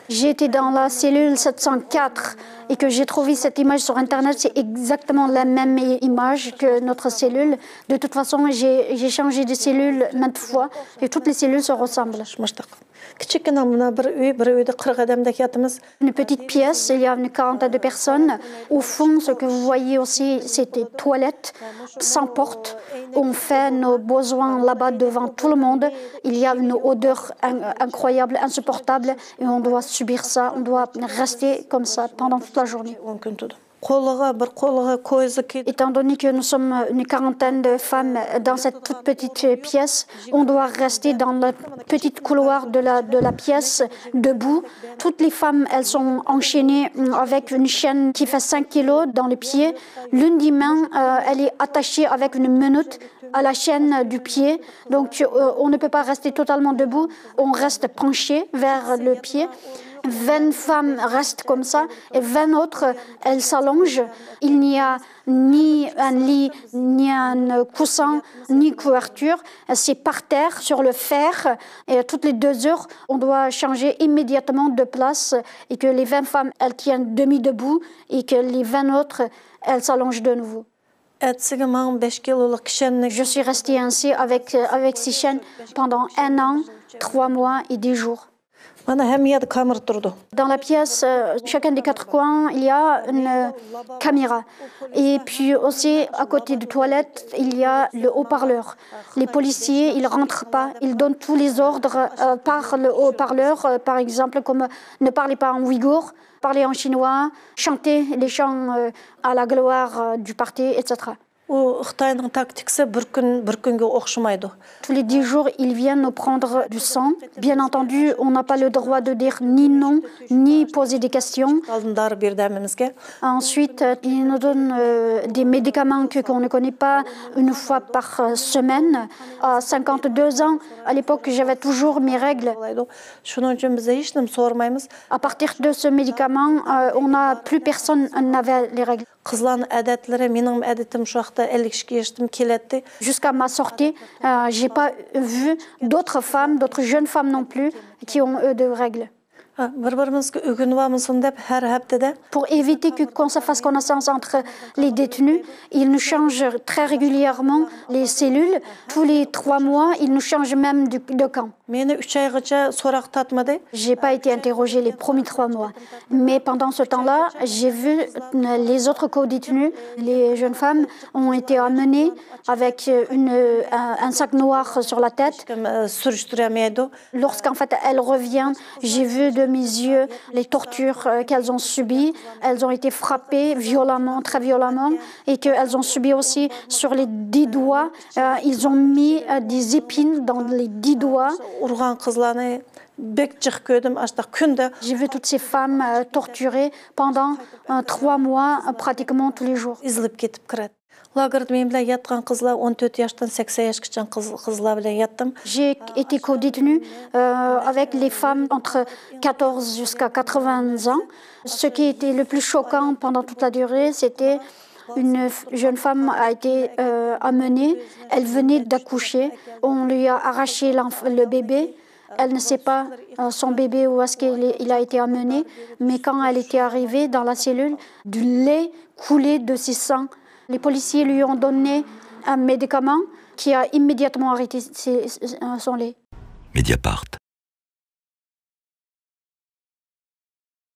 J'ai été dans la cellule 704 et que j'ai trouvé cette image sur Internet, c'est exactement la même image que notre cellule. De toute façon, j'ai changé de cellule maintes fois et toutes les cellules se ressemblent. Une petite pièce, il y a une quarantaine de personnes. Au fond, ce que vous voyez aussi, c'est des toilettes sans porte. On fait nos besoins là-bas devant tout le monde. Il y a une odeur incroyable, insupportable, et on doit subir ça. On doit rester comme ça pendant toute la journée. Étant donné que nous sommes une quarantaine de femmes dans cette toute petite pièce, on doit rester dans le petit couloir de la pièce, debout. Toutes les femmes, elles sont enchaînées avec une chaîne qui fait 5 kilos dans le pied. L'une des mains, elle est attachée avec une menotte à la chaîne du pied. Donc, on ne peut pas rester totalement debout. On reste penché vers le pied. 20 femmes restent comme ça et 20 autres, elles s'allongent. Il n'y a ni un lit, ni un coussin, ni couverture. C'est par terre, sur le fer. Et toutes les 2 heures, on doit changer immédiatement de place et que les 20 femmes, elles tiennent demi-debout et que les 20 autres, elles s'allongent de nouveau. Je suis restée ainsi avec ces chaînes pendant 1 an, 3 mois et 10 jours. Dans la pièce, chacun des 4 coins, il y a une caméra. Et puis aussi, à côté des toilettes, il y a le haut-parleur. Les policiers, ils ne rentrent pas. Ils donnent tous les ordres par le haut-parleur. Par exemple, comme ne parlez pas en ouïghour, parlez en chinois, chantez les chants à la gloire du parti, etc. Tous les 10 jours, ils viennent nous prendre du sang. Bien entendu, on n'a pas le droit de dire ni non, ni poser des questions. Ensuite, ils nous donnent des médicaments qu'on ne connaît pas une fois par semaine. À 52 ans, à l'époque, j'avais toujours mes règles. À partir de ce médicament, plus personne n'avait les règles. Jusqu'à ma sortie, je n'ai pas vu d'autres femmes, d'autres jeunes femmes non plus, qui ont eu de règles. Pour éviter qu'on se fasse connaissance entre les détenus, ils nous changent très régulièrement les cellules. Tous les 3 mois, ils nous changent même de camp. Je n'ai pas été interrogée les premiers 3 mois. Mais pendant ce temps-là, j'ai vu les autres co-détenus, les jeunes femmes, ont été amenées avec un sac noir sur la tête. Lorsqu'en fait, elles reviennent, j'ai vu de mes yeux les tortures qu'elles ont subies. Elles ont été frappées violemment, très violemment, et qu'elles ont subi aussi sur les 10 doigts. Ils ont mis des épines dans les 10 doigts. J'ai vu toutes ces femmes torturées pendant 3 mois, pratiquement tous les jours. J'ai été co-détenue avec les femmes entre 14 jusqu'à 80 ans. Ce qui était le plus choquant pendant toute la durée, c'était une jeune femme a été amenée. Elle venait d'accoucher. On lui a arraché le bébé. Elle ne sait pas son bébé où est-ce qu'il a été amené. Mais quand elle était arrivée dans la cellule, du lait coulait de ses sangs. Les policiers lui ont donné un médicament qui a immédiatement arrêté son lait. Mediapart.